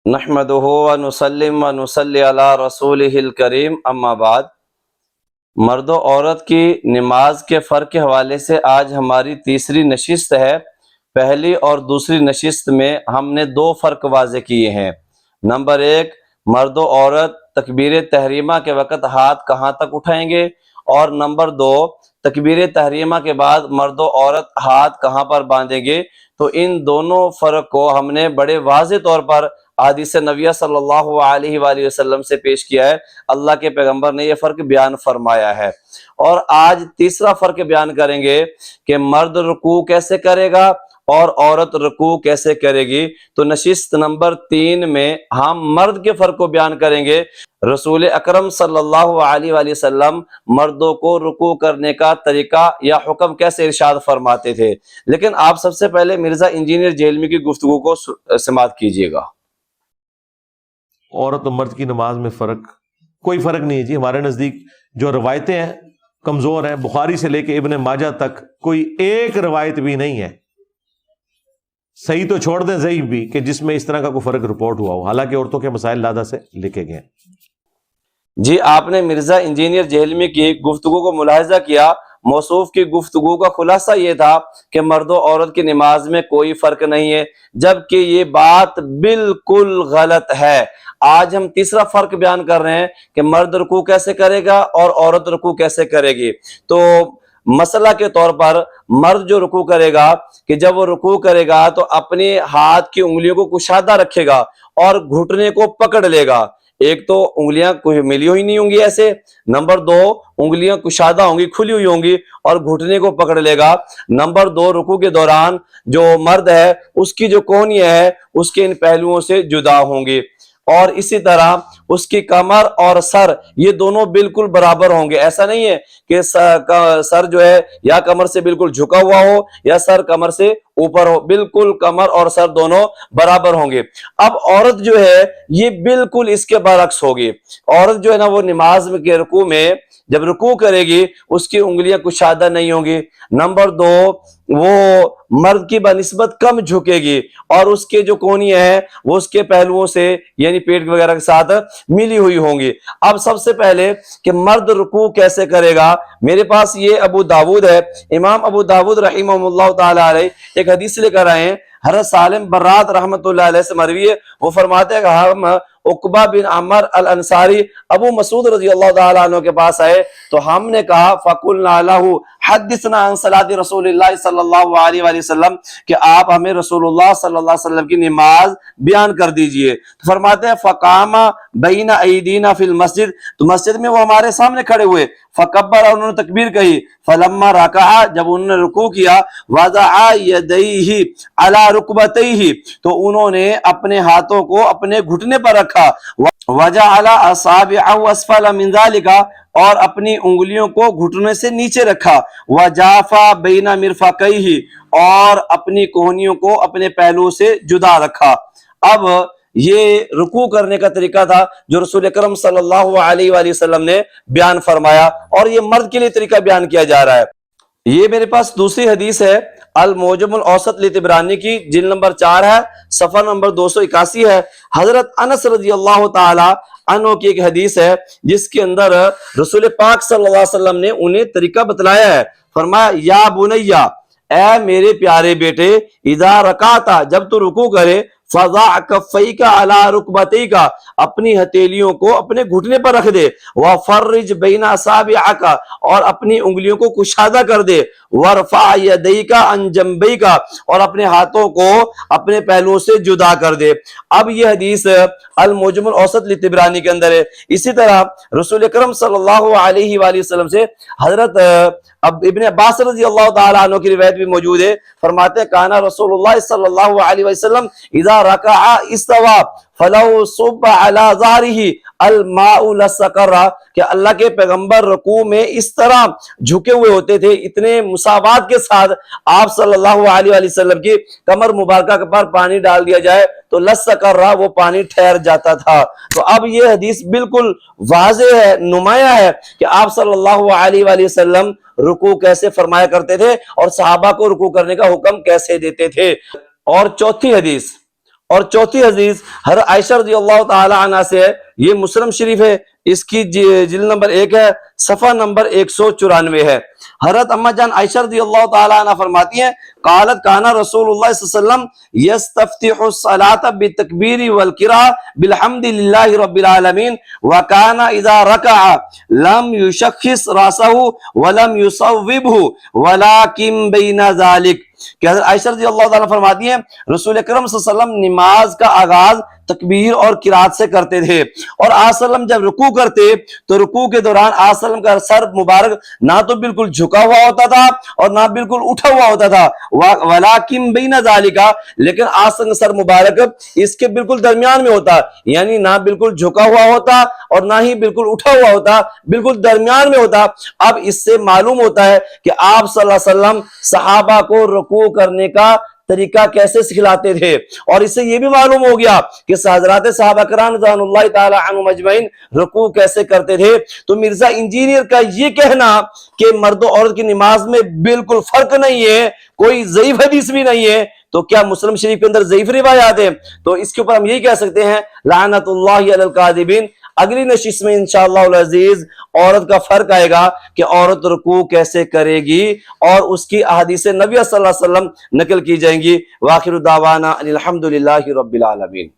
نحمدہ و نسلم و نصلی علی رسولہ الکریم، اما بعد۔ مرد و عورت کی نماز کے فرق کے حوالے سے آج ہماری تیسری نشست ہے۔ پہلی اور دوسری نشست میں ہم نے دو فرق واضح کیے ہیں۔ نمبر ایک، مرد و عورت تکبیر تحریمہ کے وقت ہاتھ کہاں تک اٹھائیں گے، اور نمبر دو، تکبیر تحریمہ کے بعد مرد و عورت ہاتھ کہاں پر باندھیں گے۔ تو ان دونوں فرق کو ہم نے بڑے واضح طور پر احادیث نبویہ صلی اللہ علیہ وآلہ وسلم سے پیش کیا ہے۔ اللہ کے پیغمبر نے یہ فرق بیان فرمایا ہے۔ اور آج تیسرا فرق بیان کریں گے کہ مرد رکوع کیسے کرے گا اور عورت رکوع کیسے کرے گی۔ تو نشست نمبر 3 میں ہم مرد کے فرق کو بیان کریں گے۔ رسول اکرم صلی اللہ علیہ وآلہ وسلم مردوں کو رکوع کرنے کا طریقہ یا حکم کیسے ارشاد فرماتے تھے۔ لیکن آپ سب سے پہلے مرزا انجینئر جیلمی کی گفتگو کو سماعت کیجیے گا۔ عورت و مرد کی نماز میں کوئی فرق نہیں ہے جی۔ ہمارے نزدیک جو روایتیں ہیں کمزور ہیں، بخاری سے لے کے ابن ماجہ تک کوئی ایک روایت بھی نہیں ہے، صحیح تو چھوڑ دیں ضعیف بھی، کہ جس میں اس طرح کا کوئی فرق رپورٹ ہوا ہو، حالانکہ عورتوں کے مسائل لادہ سے لکھے گئے ہیں۔ جی، آپ نے مرزا انجینئر جیلمی کی گفتگو کو ملاحظہ کیا۔ موصوف کی گفتگو کا خلاصہ یہ تھا کہ مرد و عورت کی نماز میں کوئی فرق نہیں ہے، جبکہ یہ بات بالکل غلط ہے۔ آج ہم تیسرا فرق بیان کر رہے ہیں کہ مرد رکوع کیسے کرے گا اور عورت رکوع کیسے کرے گی۔ تو مسئلہ کے طور پر مرد جو رکوع کرے گا کہ جب وہ رکوع کرے گا تو اپنے ہاتھ کی انگلیوں کو کشادہ رکھے گا اور گھٹنے کو پکڑ لے گا۔ ایک تو انگلیاں ملی ہوئی نہیں ہوں گی ایسے، نمبر دو انگلیاں کشادہ ہوں گی، کھلی ہوئی ہوں گی اور گھٹنے کو پکڑ لے گا۔ نمبر دو، رکوع کے دوران جو مرد ہے اس کی جو کونیاں ہے اس کے ان پہلوؤں سے جدا ہوں گی، اور اسی طرح اس کی کمر اور سر یہ دونوں بالکل برابر ہوں گے۔ ایسا نہیں ہے کہ سر جو ہے یا کمر سے بالکل جھکا ہوا ہو یا سر کمر سے اوپر ہو، بالکل کمر اور سر دونوں برابر ہوں گے۔ اب عورت جو ہے یہ بالکل اس کے برعکس ہوگی۔ عورت جو ہے نا وہ نماز کے رکوع میں جب رکوع کرے گی اس کی انگلیاں کشادہ نہیں ہوں گی۔ نمبر دو، وہ مرد کی بنسبت کم جھکے گی اور اس کے جو کونیاں ہیں وہ اس کے پہلوؤں سے یعنی پیٹ وغیرہ کے ساتھ ملی ہوئی ہوں گی۔ اب سب سے پہلے کہ مرد رکوع کیسے کرے گا، میرے پاس یہ ابو داود ہے، امام ابو داود رحمہ اللہ تعالی علیہ ایک حدیث لے کر آئے ہیں۔ حضرت سالم برات رحمۃ اللہ علیہ سے مروی ہے، وہ فرماتے ہیں کہ ہم عقبہ بن عمر الانصاری ابو مسعود رضی اللہ تعالیٰ عنہ کے پاس آئے تو ہم نے کہا فَقُلْنَا لَهُ حَدِّثْنَا عَنْ صَلَاةِ رسول اللہ صلی اللہ علیہ وآلہ وسلم، کہ آپ ہمیں رسول اللہ صلی اللہ علیہ وسلم کی نماز بیان کر دیجئے۔ تو فرماتے ہیں فَقَامَ بَيْنَ أَيْدِينَا فِي الْمَسْجِدِ، تو مسجد میں وہ ہمارے سامنے کھڑے ہوئے، فَكَبَّرَ، انہوں نے تکبیر کہی، فَلَمَّا رَكَعَ، جب انہوں نے رکوع کیا، وَضَعَ يَدَيْهِ عَلَى رُكْبَتَيْهِ، تو انہوں نے اپنے ہاتھوں کو اپنے گھٹنے پر رکھا، وَجَعَلَ أَصَابِعَهُ أَسْفَلَ مِنْ ذَلِكَ، اور اپنی انگلیوں کو گھٹنے سے نیچے رکھا، وَجَافَ بَيْنَ مِرْفَقَيْهِ، اور اپنی کوہنیوں کو اپنے پہلو سے جدا رکھا۔ اب یہ رکوع کرنے کا طریقہ تھا جو رسول اکرم صلی اللہ علیہ وآلہ وسلم نے بیان فرمایا، اور یہ مرد کے لیے طریقہ بیان کیا جا رہا ہے۔ یہ میرے پاس دوسری حدیث ہے المعجم الاوسط لطبرانی کی، جلد نمبر 4 ہے، صفحہ نمبر 281 ہے۔ حضرت انس رضی اللہ تعالی عنہ کی ایک حدیث ہے جس کے اندر رسول پاک صلی اللہ علیہ وسلم نے انہیں طریقہ بتلایا ہے۔ فرمایا یا بنیا، اے میرے پیارے بیٹے، اذا رکعتا، جب تو رکوع کرے، فضع کفیک علی رکبتیک، اپنی ہتھیلیوں کو اپنے گھٹنے پر رکھ دے، وفرج بین اصابعک، اور اپنی انگلیوں کو کشادہ کر دے، ورفع یدیک عن جنبیک، اور اپنے ہاتھوں کو اپنے پہلوؤں سے جدا کر دے۔ اب یہ حدیث المعجم الاوسط لطبرانی کے اندر ہے۔ اسی طرح رسول اکرم صلی اللہ علیہ وآلہ وسلم سے حضرت ابن عباس رضی اللہ تعالی عنہ کی روایت بھی موجود ہے۔ فرماتے ہیں کانا رسول اللہ صلی اللہ علیہ وسلم اذا رکع استوى فلو صب على ظهره الماء لسكر، کہ اللہ کے پیغمبر رکوع میں اس طرح جھکے ہوئے ہوتے تھے، اتنے مساوات کے ساتھ آپ صلی اللہ علیہ وآلہ وسلم کی کمر مبارکہ پر پانی ڈال دیا جائے تو لسکر رہا، وہ پانی ٹھہر جاتا تھا۔ تو اب یہ حدیث بالکل واضح ہے، نمایاں ہے کہ آپ صلی اللہ علیہ وآلہ وسلم رکوع کیسے فرمایا کرتے تھے اور صحابہ کو رکوع کرنے کا حکم کیسے دیتے تھے۔ اور چوتھی حدیث، اور چوتھی حدیث حضرت عائشہ رضی اللہ تعالی عنہ سے ہے، یہ مسلم شریف ہے، اس کی جلد نمبر 1 ہے، صفحہ نمبر 194 ہے۔ حضرت اما جان عائشہ رضی اللہ تعالی عنہ فرماتی ہیں قالت کان رسول اللہ صلی اللہ علیہ وسلم یستفتح الصلاۃ بالتکبیر والقراءۃ بالحمد للہ رب العالمین وکان اذا رکع لم یشخص راسہ ولم یصوبہ ولکن بین ذلک، کہ حضرت عائشہ رضی اللہ تعالیٰ فرماتی ہیں رسول اکرم صلی اللہ علیہ وسلم نماز کا آغاز تکبیر اور قرات سے کرتے تھے، اور آج وسلم جب رکوع کرتے تو رکوع کے دوران آج وسلم کا سر مبارک نہ تو بالکل جھکا ہوا ہوتا تھا اور نہ بالکل اٹھا ہوا ہوتا تھا، ولیکن بین ذالک، لیکن آج وسلم کا سر مبارک اس کے بالکل درمیان میں ہوتا، یعنی نہ بالکل جھکا ہوا ہوتا اور نہ ہی بالکل اٹھا ہوا ہوتا، بالکل درمیان میں ہوتا۔ اب اس سے معلوم ہوتا ہے کہ آپ صلی اللہ علیہ وسلم صحابہ کو رکوع کرنے کا طریقہ کیسے سکھلاتے تھے، اور اس سے یہ بھی معلوم ہو گیا کہ حضرات صحابہ کرام رضوان اللہ تعالی عنہم اجمعین رکوع کیسے کرتے تھے۔ تو مرزا انجینئر کا یہ کہنا کہ مرد و عورت کی نماز میں بالکل فرق نہیں ہے، کوئی ضعیف حدیث بھی نہیں ہے، تو کیا مسلم شریف کے اندر ضعیف روایات ہیں؟ تو اس کے اوپر ہم یہی کہہ سکتے ہیں لعنت اللہ علی الکاذبین۔ اگلی نشست میں انشاءاللہ العزیز عورت کا فرق آئے گا کہ عورت رکوع کیسے کرے گی، اور اس کی احادیث نبی صلی اللہ علیہ وسلم نقل کی جائیں گی۔ وآخر دعوانا ان الحمد للہ رب العالمین۔